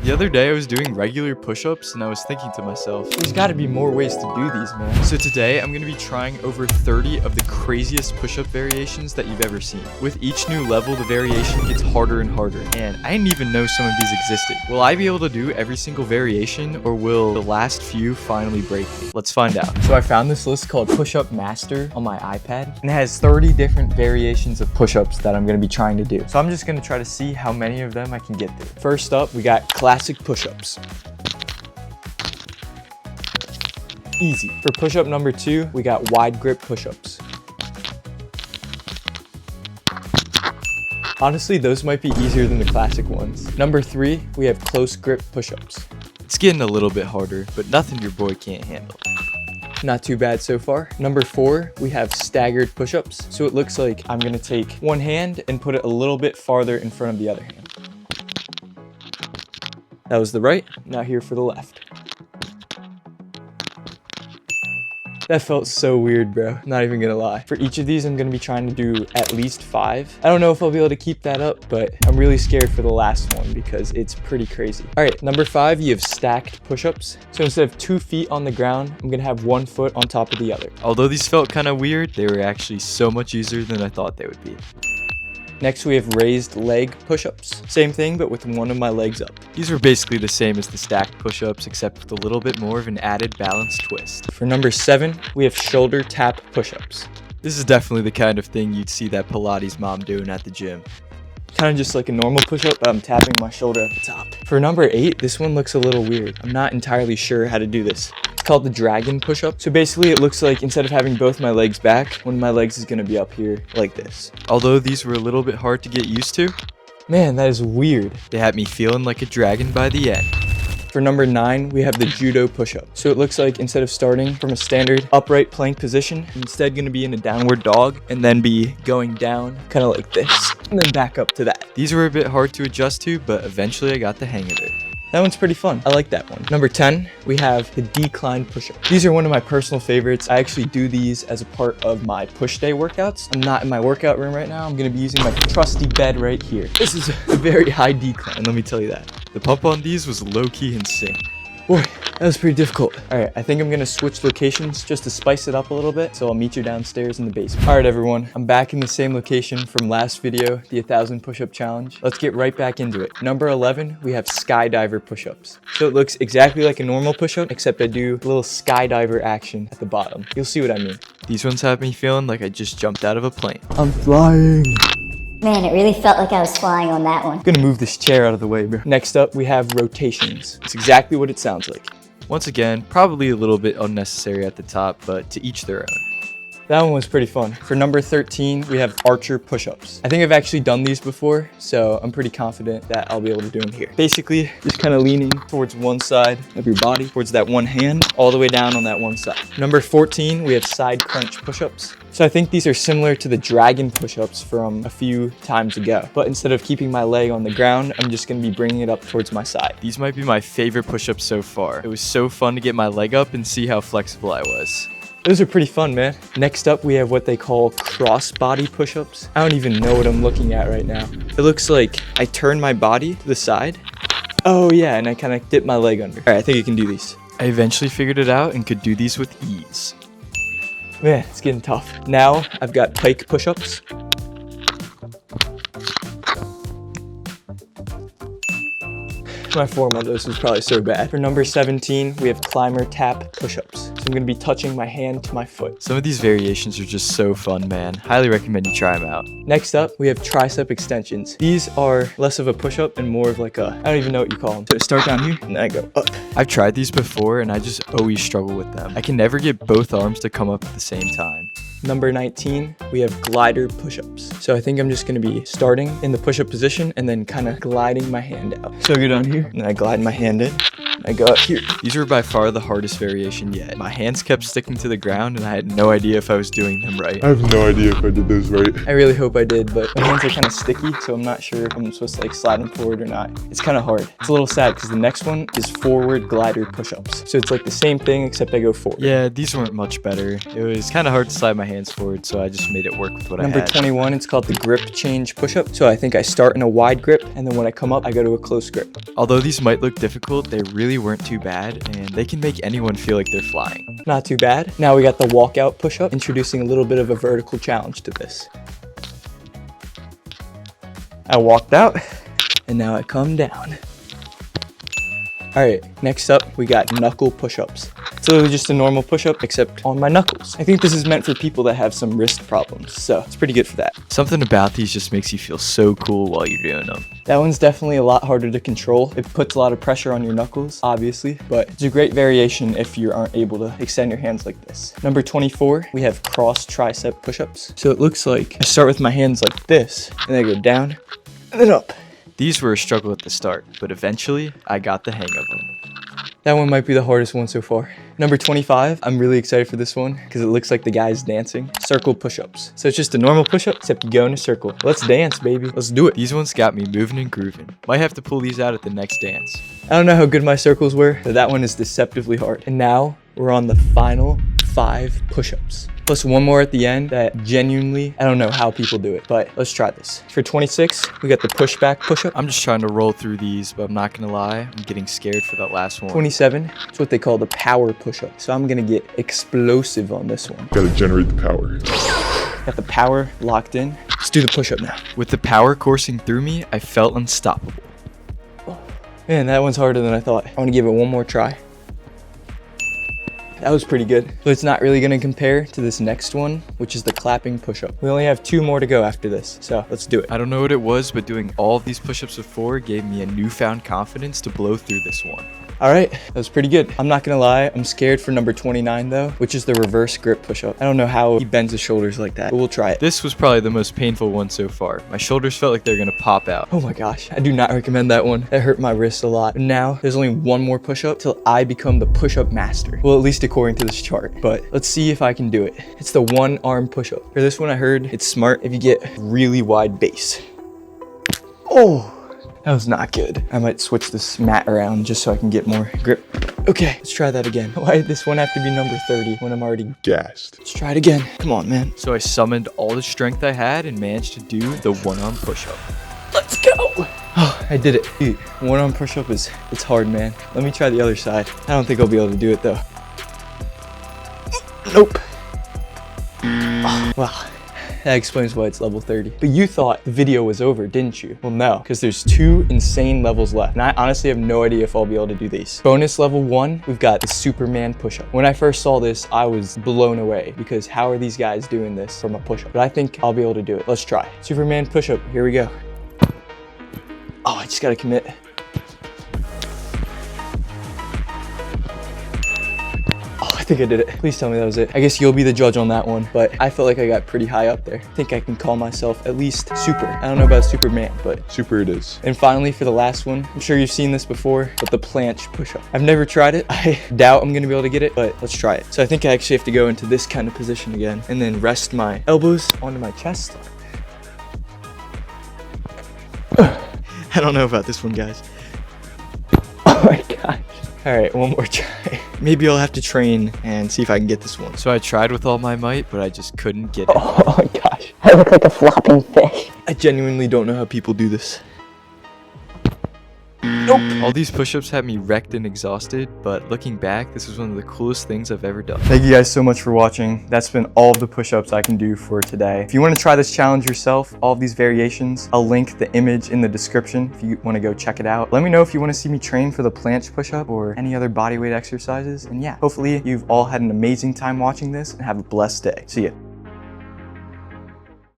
The other day I was doing regular push-ups and I was thinking to myself, there's gotta be more ways to do these, man. So today I'm gonna be trying over 30 of the craziest push-up variations that you've ever seen. With each new level, the variation gets harder and harder, and I didn't even know some of these existed. Will I be able to do every single variation, or will the last few finally break me? Let's find out. So I found this list called Push-Up Master on my iPad, and it has 30 different variations of push-ups that I'm gonna be trying to do. So I'm just gonna try to see how many of them I can get through. First up, we got classic push-ups. Easy. For push-up number 2, we got wide grip push-ups. Honestly, those might be easier than the classic ones. Number 3, we have close grip push-ups. It's getting a little bit harder, but nothing your boy can't handle. Not too bad so far. Number 4, we have staggered push-ups. So it looks like I'm gonna take one hand and put it a little bit farther in front of the other hand. That was the right, now here for the left. That felt so weird, bro. Not even gonna lie. For each of these, I'm gonna be trying to do at least 5. I don't know if I'll be able to keep that up, but I'm really scared for the last one because it's pretty crazy. All right, number 5, you have stacked push-ups. So instead of 2 feet on the ground, I'm gonna have 1 foot on top of the other. Although these felt kind of weird, they were actually so much easier than I thought they would be. Next, we have raised leg push-ups. Same thing, but with one of my legs up. These were basically the same as the stacked push-ups, except with a little bit more of an added balance twist. For number 7, we have shoulder tap push-ups. This is definitely the kind of thing you'd see that Pilates mom doing at the gym. Kind of just like a normal push-up, but I'm tapping my shoulder at the top. For number 8, this one looks a little weird. I'm not entirely sure how to do this. It's called the dragon push-up. So basically it looks like instead of having both my legs back, one of my legs is gonna be up here like this. Although these were a little bit hard to get used to, man, that is weird. They had me feeling like a dragon by the end. For number 9, we have the judo push-up. So it looks like instead of starting from a standard upright plank position, I'm instead gonna be in a downward dog and then be going down kind of like this and then back up to that. These were a bit hard to adjust to, but eventually I got the hang of it. That one's pretty fun. I like that one. Number 10, we have the decline push-up. These are one of my personal favorites. I actually do these as a part of my push day workouts. I'm not in my workout room right now. I'm gonna be using my trusty bed right here. This is a very high decline, let me tell you that. The pump on these was low-key insane. Boy, that was pretty difficult. All right, I think I'm gonna switch locations just to spice it up a little bit. So I'll meet you downstairs in the basement. All right, everyone, I'm back in the same location from last video, the 1,000 push-up challenge. Let's get right back into it. Number 11, we have skydiver push-ups. So it looks exactly like a normal push-up, except I do a little skydiver action at the bottom. You'll see what I mean. These ones have me feeling like I just jumped out of a plane. I'm flying. Man, it really felt like I was flying on that one. I'm gonna move this chair out of the way, bro. Next up, we have rotations. It's exactly what it sounds like. Once again, probably a little bit unnecessary at the top, but to each their own. That one was pretty fun. For number 13, we have archer push-ups. I think I've actually done these before, so I'm pretty confident that I'll be able to do them here. Basically, just kind of leaning towards one side of your body, towards that one hand, all the way down on that one side. Number 14, we have side crunch push-ups. So I think these are similar to the dragon push-ups from a few times ago, but instead of keeping my leg on the ground, I'm just gonna be bringing it up towards my side. These might be my favorite push-ups so far. It was so fun to get my leg up and see how flexible I was. Those are pretty fun, man. Next up, we have what they call cross-body push-ups. I don't even know what I'm looking at right now. It looks like I turn my body to the side. Oh yeah, and I kind of dip my leg under. All right, I think I can do these. I eventually figured it out and could do these with ease. Man, it's getting tough. Now I've got pike push-ups. My form on this was probably so bad. For number 17, we have climber tap push-ups. So I'm gonna be touching my hand to my foot. Some of these variations are just so fun, man. Highly recommend you try them out. Next up, we have tricep extensions. These are less of a push-up and more of like a, I don't even know what you call them. So I start down here and then I go up. I've tried these before and I just always struggle with them. I can never get both arms to come up at the same time. Number 19, we have glider push-ups. So I think I'm just gonna be starting in the push-up position and then kind of gliding my hand out. So I go down here and I glide my hand in, and I go up here. These were by far the hardest variation yet. My hands kept sticking to the ground and I had no idea if I was doing them right. I have no idea if I did those right. I really hope I did, but my hands are kind of sticky, so I'm not sure if I'm supposed to like slide them forward or not. It's kind of hard. It's a little sad because the next one is forward glider push-ups. So it's like the same thing except I go forward. Yeah, these weren't much better. It was kind of hard to slide my hands forward, so I just made it work with what I had. Number 21, it's called the grip change push-up. So I think I start in a wide grip, and then when I come up, I go to a close grip. Although these might look difficult, they really weren't too bad, and they can make anyone feel like they're flying. Not too bad. Now we got the walkout push-up, introducing a little bit of a vertical challenge to this. I walked out, and now I come down. All right, next up, we got knuckle push-ups. It's literally just a normal push-up, except on my knuckles. I think this is meant for people that have some wrist problems, so it's pretty good for that. Something about these just makes you feel so cool while you're doing them. That one's definitely a lot harder to control. It puts a lot of pressure on your knuckles, obviously, but it's a great variation if you aren't able to extend your hands like this. Number 24, we have cross tricep push-ups. So it looks like I start with my hands like this, and then I go down, and then up. These were a struggle at the start, but eventually I got the hang of them. That one might be the hardest one so far. Number 25, I'm really excited for this one because it looks like the guy's dancing. Circle push-ups. So it's just a normal push-up, except you go in a circle. Let's dance, baby. Let's do it. These ones got me moving and grooving. Might have to pull these out at the next dance. I don't know how good my circles were, but that one is deceptively hard. And now we're on the final 5 push-ups. Plus one more at the end that genuinely, I don't know how people do it, but let's try this. For 26, we got the pushback push-up. I'm just trying to roll through these, but I'm not gonna lie, I'm getting scared for that last one. 27, it's what they call the power push-up. So I'm gonna get explosive on this one. Gotta generate the power. Got the power locked in. Let's do the push-up now. With the power coursing through me, I felt unstoppable. Man, that one's harder than I thought. I wanna give it one more try. That was pretty good, but it's not really gonna compare to this next one, which is the clapping push-up. We only have 2 more to go after this, so let's do it. I don't know what it was, but doing all of these push-ups before gave me a newfound confidence to blow through this one. All right, that was pretty good. I'm not gonna lie, I'm scared for number 29 though, which is the reverse grip push-up. I don't know how he bends his shoulders like that, but we'll try it. This was probably the most painful one so far. My shoulders felt like they're gonna pop out. Oh my gosh, I do not recommend that one. That hurt my wrist a lot. Now, there's only one more push-up till I become the push-up master. Well, at least according to this chart, but let's see if I can do it. It's the one arm push-up. For this one, I heard it's smart if you get really wide base. Oh. That was not good. I might switch this mat around just so I can get more grip. Okay, let's try that again. Why did this one have to be number 30 when I'm already Gassed. Let's try it again. Come on, man. So I summoned all the strength I had and managed to do the one-arm push-up. Let's go. Oh, I did it. Dude, one-arm push-up it's hard, man. Let me try the other side. I don't think I'll be able to do it though. Nope. Oh, wow. That explains why it's level 30. But you thought the video was over, didn't you? Well, no, because there's 2 insane levels left. And I honestly have no idea if I'll be able to do these. Bonus level 1, we've got the Superman push-up. When I first saw this, I was blown away because how are these guys doing this from a push-up? But I think I'll be able to do it. Let's try. Superman push-up, here we go. Oh, I just gotta commit. I think I did it. Please tell me that was it. I guess you'll be the judge on that one, but I felt like I got pretty high up there. I think I can call myself at least super. I don't know about Superman, but Super it is. And finally, for the last one, I'm sure you've seen this before, but the planche push-up. I've never tried it. I doubt I'm gonna be able to get it, but let's try it. So I think I actually have to go into this kind of position again and then rest my elbows onto my chest. I don't know about this one, guys. Oh my gosh. All right, one more try. Maybe I'll have to train and see if I can get this one. So I tried with all my might, but I just couldn't get it. Oh my gosh. I look like a flopping fish. I genuinely don't know how people do this. Nope. All these push-ups had me wrecked and exhausted, but looking back, this is one of the coolest things I've ever done. Thank you guys so much for watching. That's been all of the push-ups I can do for today. If you want to try this challenge yourself, all of these variations, I'll link the image in the description if you want to go check it out. Let me know if you want to see me train for the planche push-up or any other bodyweight exercises. And yeah, hopefully you've all had an amazing time watching this and have a blessed day. See ya.